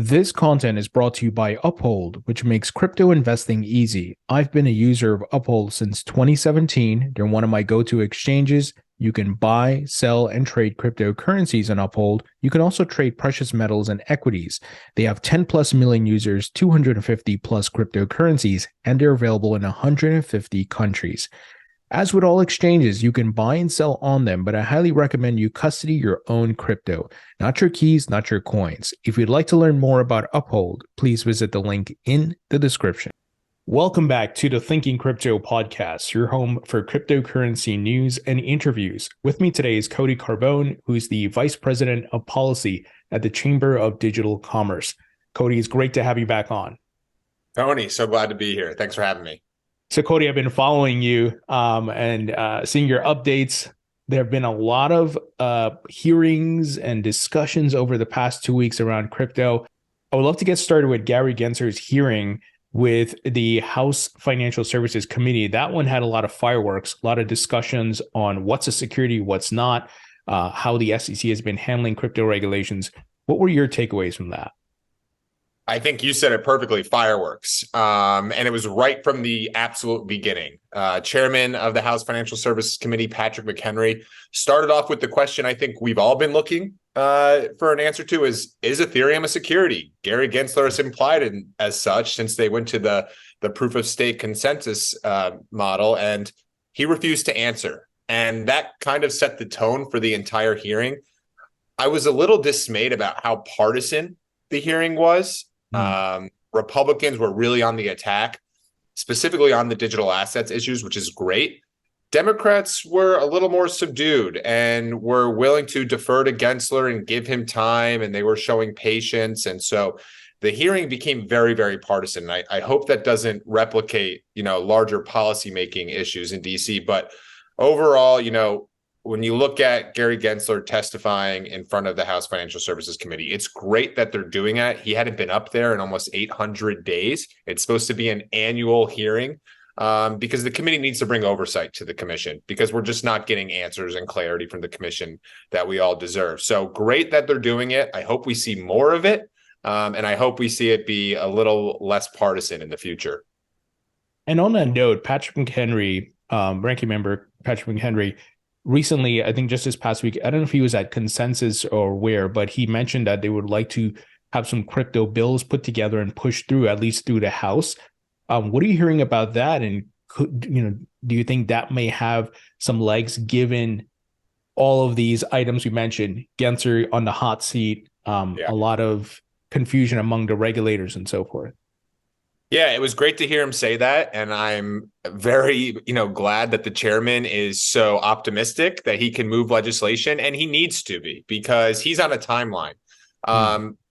This content is brought to you by Uphold, which makes crypto investing easy. I've been a user of Uphold since 2017. They're one of my go-to exchanges. You can buy, sell, and trade cryptocurrencies on Uphold. You can also trade precious metals and equities. They have 10 plus million users, 250 plus cryptocurrencies, and they're available in 150 countries. As with all exchanges, you can buy and sell on them, but I highly recommend you custody your own crypto, not your keys, not your coins. If you'd like to learn more about Uphold, please visit the link in the description. Welcome back to the Thinking Crypto podcast, your home for cryptocurrency news and interviews. With me today is Cody Carbone, who's the Vice President of Policy at the Chamber of Digital Commerce. Cody, it's great to have you back on. Tony, so glad to be here. Thanks for having me. So, Cody, I've been following you and seeing your updates. There have been a lot of hearings and discussions over the past 2 weeks around crypto. I would love to get started with Gary Gensler's hearing with the House Financial Services Committee. That one had a lot of fireworks, a lot of discussions on what's a security, what's not, how the SEC has been handling crypto regulations. What were your takeaways from that? I think you said it perfectly, fireworks. And it was right from the absolute beginning. Chairman of the House Financial Services Committee, Patrick McHenry, started off with the question I think we've all been looking for an answer to is Ethereum a security? Gary Gensler has implied as such since they went to the proof of stake consensus model, and he refused to answer. And that kind of set the tone for the entire hearing. I was a little dismayed about how partisan the hearing was. Republicans were really on the attack, specifically on the digital assets issues, which is great. Democrats were a little more subdued and were willing to defer to Gensler and give him time, and they were showing patience. And so the hearing became very, very partisan. I hope that doesn't replicate, larger policymaking issues in DC. But overall, when you look at Gary Gensler testifying in front of the House Financial Services Committee, it's great that they're doing it. He hadn't been up there in almost 800 days. It's supposed to be an annual hearing because the committee needs to bring oversight to the commission because we're just not getting answers and clarity from the commission that we all deserve. So great that they're doing it. I hope we see more of it. And I hope we see it be a little less partisan in the future. And on that note, Patrick McHenry, ranking member Patrick McHenry, recently, I think just this past week, I don't know if he was at Consensus or where, but he mentioned that they would like to have some crypto bills put together and pushed through, at least through the House. What are you hearing about that? And do you think that may have some legs given all of these items we mentioned? Gensler on the hot seat, a lot of confusion among the regulators and so forth. Yeah, it was great to hear him say that. And I'm very, glad that the chairman is so optimistic that he can move legislation, and he needs to be because he's on a timeline.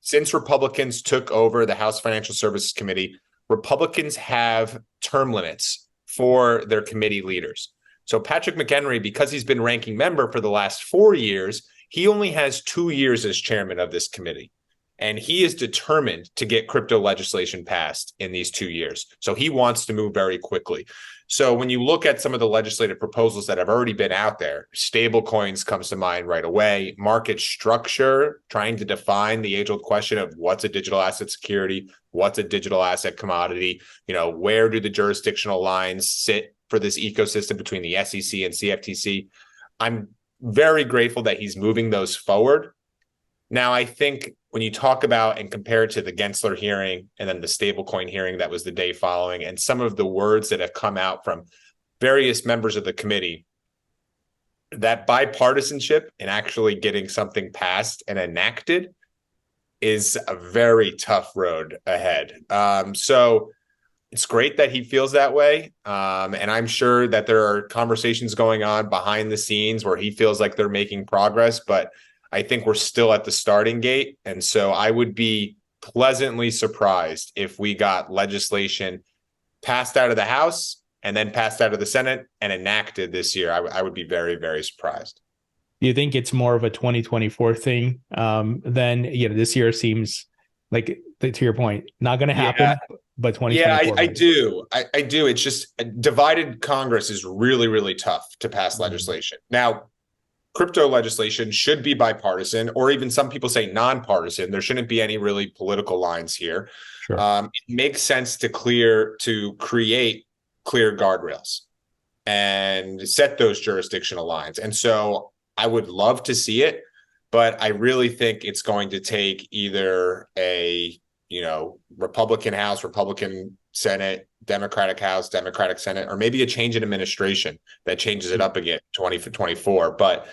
Since Republicans took over the House Financial Services Committee, Republicans have term limits for their committee leaders. So Patrick McHenry, because he's been ranking member for the last 4 years, he only has 2 years as chairman of this committee. And he is determined to get crypto legislation passed in these 2 years. So he wants to move very quickly. So when you look at some of the legislative proposals that have already been out there, stable coins comes to mind right away. Market structure, trying to define the age-old question of what's a digital asset security, what's a digital asset commodity, where do the jurisdictional lines sit for this ecosystem between the SEC and CFTC. I'm very grateful that he's moving those forward. Now, I think when you talk about and compare it to the Gensler hearing and then the stablecoin hearing that was the day following, and some of the words that have come out from various members of the committee, that bipartisanship and actually getting something passed and enacted is a very tough road ahead. So it's great that he feels that way. And I'm sure that there are conversations going on behind the scenes where he feels like they're making progress, but I think we're still at the starting gate. And so I would be pleasantly surprised if we got legislation passed out of the House and then passed out of the Senate and enacted this year. I would be very, very surprised. Do you think it's more of a 2024 thing? Then, this year seems like, to your point, not going to happen, but 2024. Yeah, I do. I do. It's just a divided Congress is really, really tough to pass legislation. Now, crypto legislation should be bipartisan, or even some people say nonpartisan. There shouldn't be any really political lines here. Sure. It makes sense to create clear guardrails and set those jurisdictional lines. And so I would love to see it, but I really think it's going to take either a, Republican House, Republican Senate, Democratic House, Democratic Senate, or maybe a change in administration that changes it up again 2024. But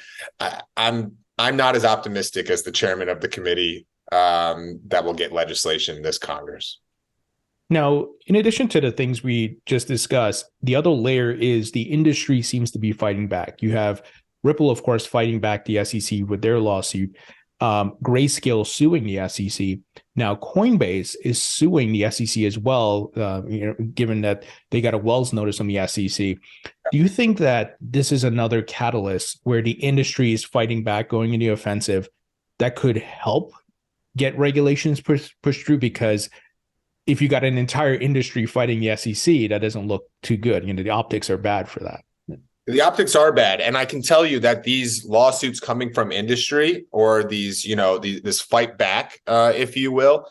I'm not as optimistic as the chairman of the committee that will get legislation this Congress. Now, in addition to the things we just discussed, the other layer is the industry seems to be fighting back. You have Ripple, of course, fighting back the SEC with their lawsuit. Grayscale suing the SEC. Now, Coinbase is suing the SEC as well, given that they got a Wells notice from the SEC. Do you think that this is another catalyst where the industry is fighting back, going into the offensive, that could help get regulations pushed through? Because if you got an entire industry fighting the SEC, that doesn't look too good. The optics are bad for that. The optics are bad. And I can tell you that these lawsuits coming from industry, or these, this fight back, if you will,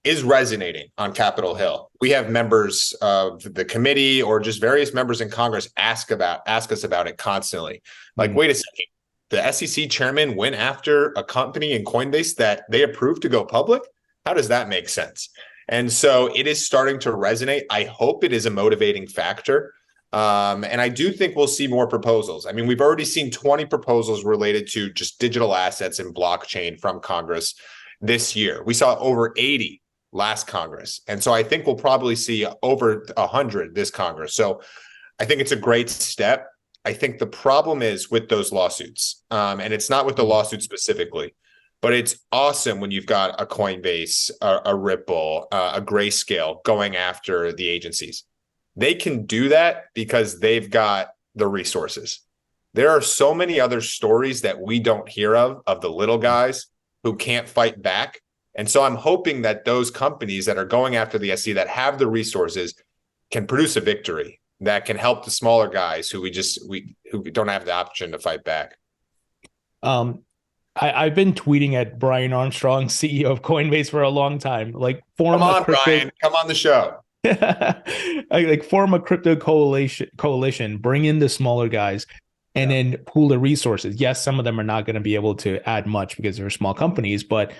is resonating on Capitol Hill. We have members of the committee or just various members in Congress ask us about it constantly. Like, wait a second, the SEC chairman went after a company in Coinbase that they approved to go public? How does that make sense? And so it is starting to resonate. I hope it is a motivating factor. And I do think we'll see more proposals. I mean, we've already seen 20 proposals related to just digital assets and blockchain from Congress this year. We saw over 80 last Congress. And so I think we'll probably see over 100 this Congress. So I think it's a great step. I think the problem is with those lawsuits, and it's not with the lawsuit specifically, but it's awesome when you've got a Coinbase, a Ripple, a Grayscale going after the agencies. They can do that because they've got the resources. There are so many other stories that we don't hear of the little guys who can't fight back. And so I'm hoping that those companies that are going after the SEC that have the resources can produce a victory that can help the smaller guys who who don't have the option to fight back. I've been tweeting at Brian Armstrong, CEO of Coinbase, for a long time. Like, come on, Brian, come on the show. Form a crypto coalition, bring in the smaller guys, and then pool the resources. Yes, some of them are not going to be able to add much because they're small companies, but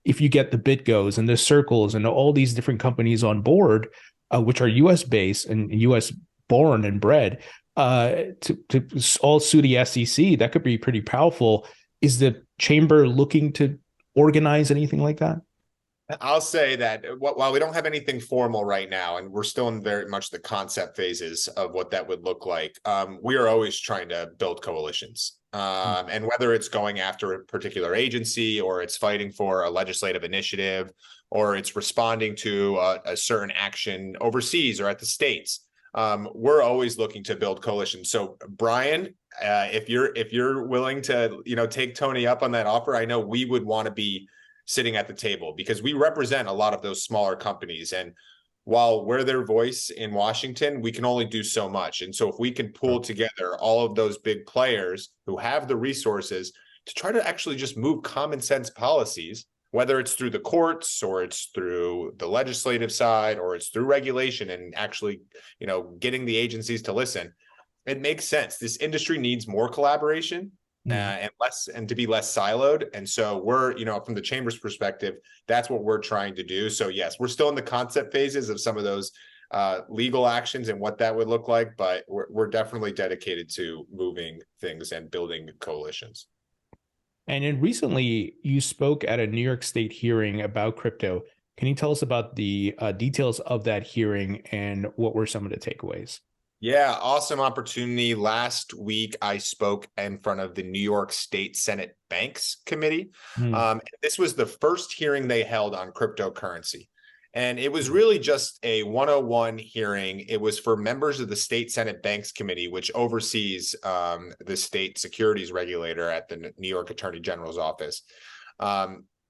if you get the BitGos and the Circles and all these different companies on board, which are US based and US born and bred, to all sue the SEC, that could be pretty powerful. Is the chamber looking to organize anything like that? I'll say that while we don't have anything formal right now, and we're still in very much the concept phases of what that would look like, we are always trying to build coalitions. And whether it's going after a particular agency, or it's fighting for a legislative initiative, or it's responding to a certain action overseas or at the states, we're always looking to build coalitions. So Brian, if you're willing to take Tony up on that offer, I know we would want to be sitting at the table because we represent a lot of those smaller companies. And while we're their voice in Washington, we can only do so much. And so if we can pull together all of those big players who have the resources to try to actually just move common sense policies, whether it's through the courts or it's through the legislative side or it's through regulation and actually, getting the agencies to listen, it makes sense. This industry needs more collaboration. And to be less siloed. And so we're, from the chamber's perspective, that's what we're trying to do. So yes, we're still in the concept phases of some of those legal actions and what that would look like, but we're definitely dedicated to moving things and building coalitions. And then recently you spoke at a New York State hearing about crypto. Can you tell us about the details of that hearing and what were some of the takeaways? Yeah, awesome opportunity. Last week, I spoke in front of the New York State Senate Banks Committee. This was the first hearing they held on cryptocurrency. And it was really just a 101 hearing. It was for members of the State Senate Banks Committee, which oversees the state securities regulator at the New York Attorney General's office.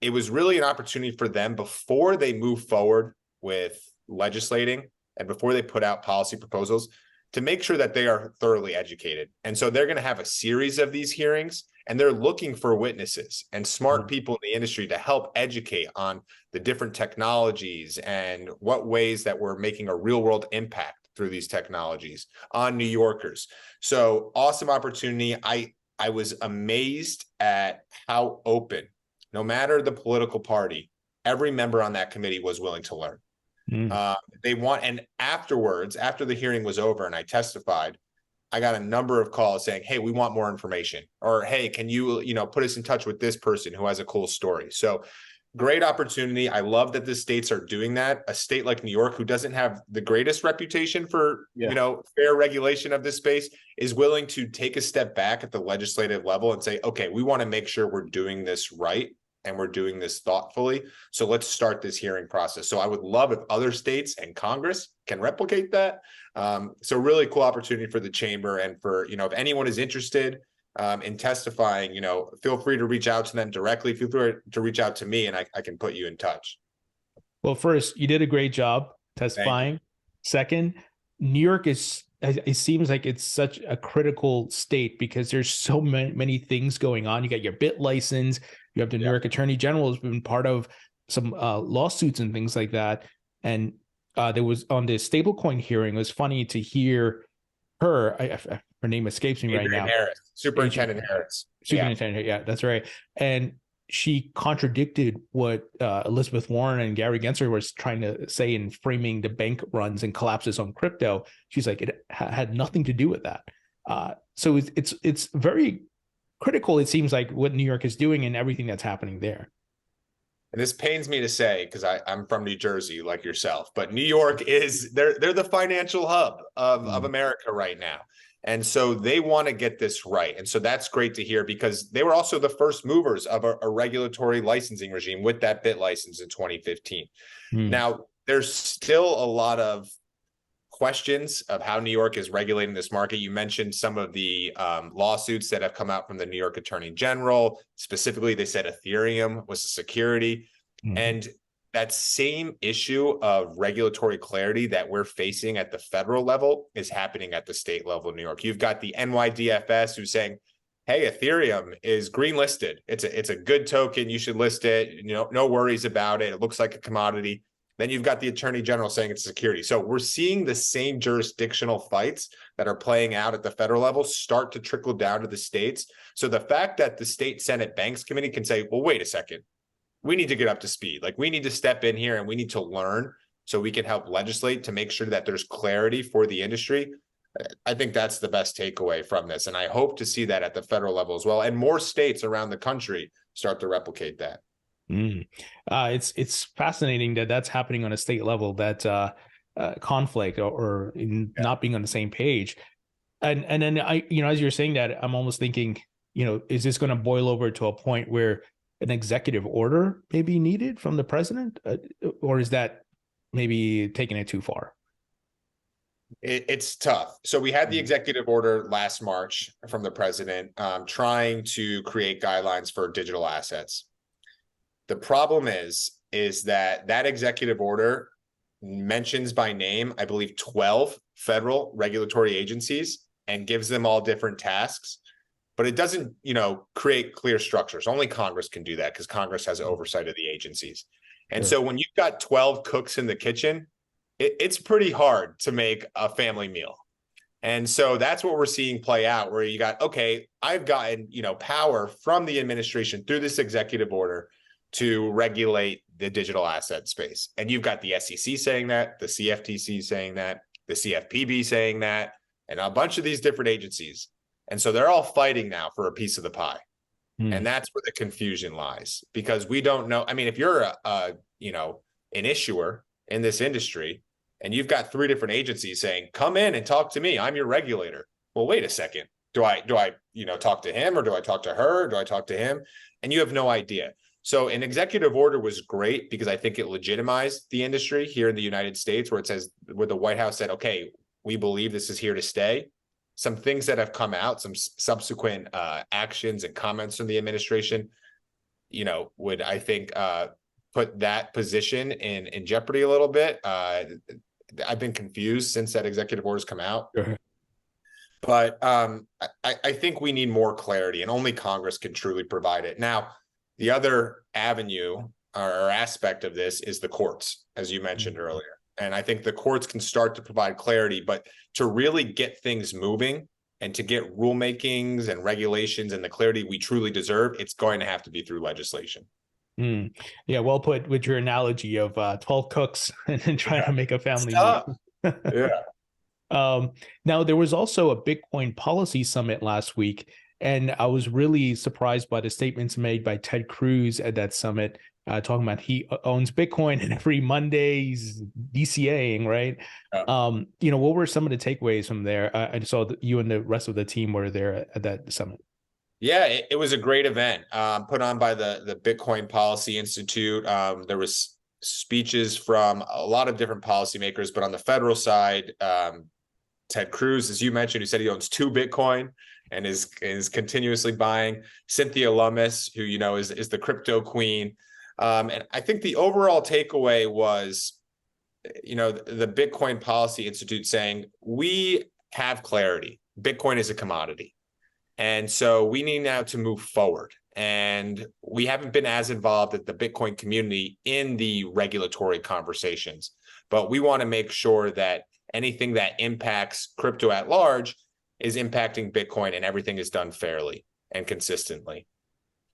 It was really an opportunity for them before they move forward with legislating and before they put out policy proposals to make sure that they are thoroughly educated. And so they're going to have a series of these hearings, and they're looking for witnesses and smart people in the industry to help educate on the different technologies and what ways that we're making a real world impact through these technologies on New Yorkers. So awesome opportunity. I was amazed at how open, no matter the political party, every member on that committee was willing to learn. They want, and afterwards, after the hearing was over and I testified, I got a number of calls saying, hey, we want more information, or hey, can you, put us in touch with this person who has a cool story. So great opportunity. I love that the states are doing that. A state like New York, who doesn't have the greatest reputation for, fair regulation of this space, is willing to take a step back at the legislative level and say, okay, we want to make sure we're doing this right and we're doing this thoughtfully. So let's start this hearing process. So I would love if other states and Congress can replicate that. So really cool opportunity for the chamber, and for, if anyone is interested in testifying, feel free to reach out to them directly. Feel free to reach out to me, and I can put you in touch. Well, first, you did a great job testifying. Second, New York it seems like it's such a critical state because there's so many things going on. You got your BIT license, you have the New York Attorney General has been part of some lawsuits and things like that. And there was, on the stablecoin hearing, it was funny to hear her, her name escapes me right now. Harris, Superintendent Harris. Superintendent, yeah, that's right. And she contradicted what Elizabeth Warren and Gary Gensler was trying to say in framing the bank runs and collapses on crypto. She's like, it had nothing to do with that. So it's very critical, it seems like, what New York is doing and everything that's happening there. And this pains me to say, because I'm from New Jersey like yourself, but New York is, they're the financial hub of America right now. And so they want to get this right. And so that's great to hear, because they were also the first movers of a regulatory licensing regime with that BIT license in 2015. Now, there's still a lot of questions of how New York is regulating this market. You mentioned some of the lawsuits that have come out from the New York Attorney General. Specifically, they said Ethereum was a security. And that same issue of regulatory clarity that we're facing at the federal level is happening at the state level in New York. You've got the NYDFS who's saying, hey, Ethereum is green listed. It's a good token. You should list it. No worries about it. It looks like a commodity. Then you've got the Attorney General saying it's security. So we're seeing the same jurisdictional fights that are playing out at the federal level start to trickle down to the states. So the fact that the State Senate Banks Committee can say, well, wait a second, we need to get up to speed. Like, we need to step in here and we need to learn so we can help legislate to make sure that there's clarity for the industry. I think that's the best takeaway from this. And I hope to see that at the federal level as well. And more states around the country start to replicate that. It's fascinating that that's happening on a state level, that conflict or not being on the same page. And then as you're saying that, I'm almost thinking, is this going to boil over to a point where an executive order may be needed from the president, or is that maybe taking it too far? It's tough. So we had the executive order last March from the president trying to create guidelines for digital assets. The problem is that executive order mentions by name, I believe, 12 federal regulatory agencies and gives them all different tasks. But it doesn't, create clear structures. Only Congress can do that because Congress has oversight of the agencies. And so when you've got 12 cooks in the kitchen, it's pretty hard to make a family meal. And so that's what we're seeing play out, where you got, okay, I've gotten, power from the administration through this executive order to regulate the digital asset space. And you've got the SEC saying that, the CFTC saying that, the CFPB saying that, and a bunch of these different agencies. And so they're all fighting now for a piece of the pie. And that's where the confusion lies, because we don't know. I mean, if you're an issuer in this industry and you've got 3 different agencies saying, come in and talk to me, I'm your regulator. Well, wait a second. Do I talk to him, or do I talk to her? Do I talk to him? And you have no idea. So an executive order was great because I think it legitimized the industry here in the United States, where the White House said, okay, we believe this is here to stay. Some things that have come out, some subsequent actions and comments from the administration, would, I think, put that position in jeopardy a little bit. I've been confused since that executive order's come out. Sure. But I think we need more clarity, and only Congress can truly provide it. Now, the other avenue or aspect of this is the courts, as you mentioned earlier. And I think the courts can start to provide clarity, but to really get things moving and to get rulemakings and regulations and the clarity we truly deserve, it's going to have to be through legislation. Yeah, well put with your analogy of 12 cooks and then trying to make a family meal. Yeah. Now, there was also a Bitcoin policy summit last week, and I was really surprised by the statements made by Ted Cruz at that summit, talking about he owns Bitcoin and every Monday he's DCAing, right? Yeah. What were some of the takeaways from there? I saw that you and the rest of the team were there at that summit. Yeah, it was a great event put on by the Bitcoin Policy Institute. There was speeches from a lot of different policymakers, but on the federal side, Ted Cruz, as you mentioned, who said he owns 2 Bitcoin and is continuously buying. Cynthia Lummis, who is the crypto queen. And I think the overall takeaway was, the Bitcoin Policy Institute saying we have clarity. Bitcoin is a commodity. And so we need now to move forward. And we haven't been as involved at the Bitcoin community in the regulatory conversations, but we want to make sure that anything that impacts crypto at large is impacting Bitcoin, and everything is done fairly and consistently.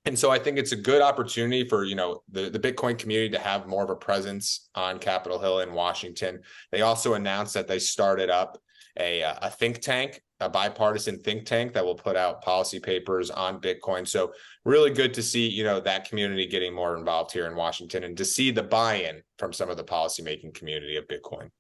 And so I think it's a good opportunity for, the Bitcoin community to have more of a presence on Capitol Hill in Washington. They also announced that they started up a think tank, a bipartisan think tank that will put out policy papers on Bitcoin. So really good to see, that community getting more involved here in Washington, and to see the buy-in from some of the policymaking community of Bitcoin.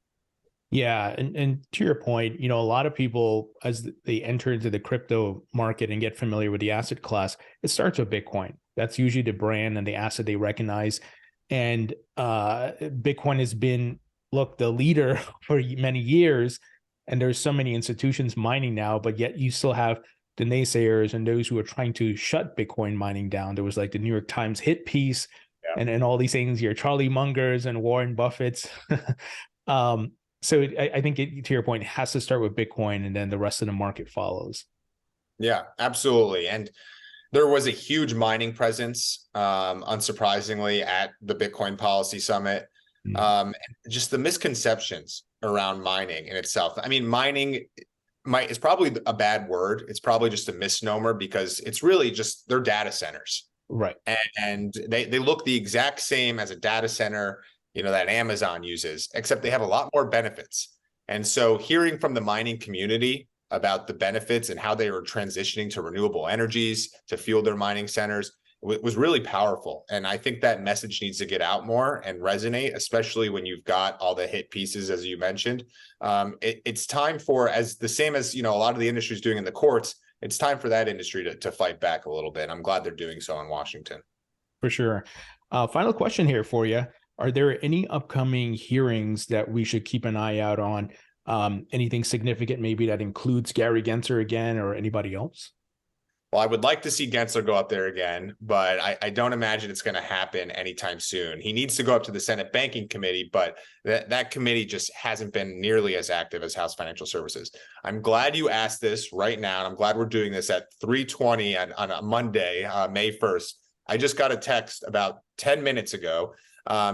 Yeah, and to your point, a lot of people, as they enter into the crypto market and get familiar with the asset class, it starts with Bitcoin. That's usually the brand and the asset they recognize. And Bitcoin has been, the leader for many years. And there's so many institutions mining now, but yet you still have the naysayers and those who are trying to shut Bitcoin mining down. There was like the New York Times hit piece, and all these things, your Charlie Mungers and Warren Buffett's. So I think to your point, it has to start with Bitcoin, and then the rest of the market follows. Yeah, absolutely. And there was a huge mining presence, unsurprisingly, at the Bitcoin Policy Summit. Just the misconceptions around mining in itself. I mean, mining is probably a bad word. It's probably just a misnomer, because it's really just, they're data centers. Right. And they look the exact same as a data center, that Amazon uses, except they have a lot more benefits. And so hearing from the mining community about the benefits and how they are transitioning to renewable energies to fuel their mining centers was really powerful. And I think that message needs to get out more and resonate, especially when you've got all the hit pieces, as you mentioned. It's time for, as the same as, a lot of the industry is doing in the courts, it's time for that industry to fight back a little bit. I'm glad they're doing so in Washington. For sure. Final question here for you. Are there any upcoming hearings that we should keep an eye out on? Anything significant maybe that includes Gary Gensler again, or anybody else? Well, I would like to see Gensler go up there again, but I don't imagine it's going to happen anytime soon. He needs to go up to the Senate Banking Committee, but that committee just hasn't been nearly as active as House Financial Services. I'm glad you asked this right now, and I'm glad we're doing this at 3:20 on a Monday, May 1st. I just got a text about 10 minutes ago.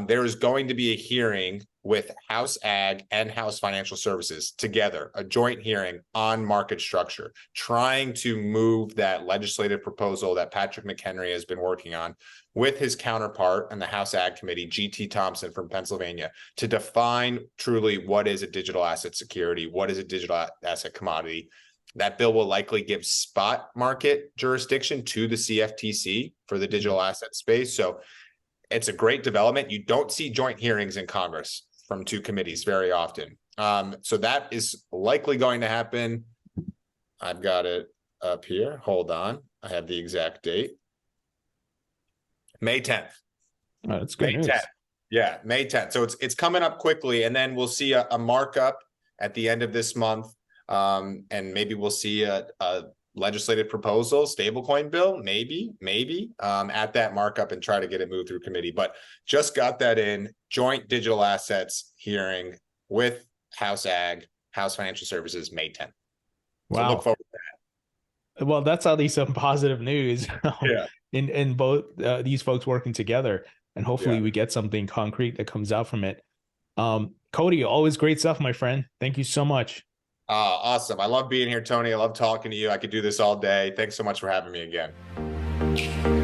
There is going to be a hearing with House Ag and House Financial Services together, a joint hearing on market structure, trying to move that legislative proposal that Patrick McHenry has been working on with his counterpart in the House Ag Committee, G.T. Thompson from Pennsylvania, to define truly what is a digital asset security, what is a digital asset commodity. That bill will likely give spot market jurisdiction to the CFTC for the digital asset space. So it's a great development. You don't see joint hearings in Congress from 2 committees very often. So that is likely going to happen. I've got it up here. Hold on. I have the exact date. May 10th. Oh, that's good news. 10th. Yeah, May 10th. So it's coming up quickly, and then we'll see a markup at the end of this month. And maybe we'll see a legislative proposal, stablecoin bill, maybe at that markup, and try to get it moved through committee. But just got that in, joint digital assets hearing with House Ag, House Financial Services, May 10th. So look Wow. forward. Well, that's at least some positive news Yeah. in both these folks working together, and hopefully Yeah. we get something concrete that comes out from it. Cody, always great stuff, my friend. Thank you so much. Awesome. I love being here, Tony. I love talking to you. I could do this all day. Thanks so much for having me again.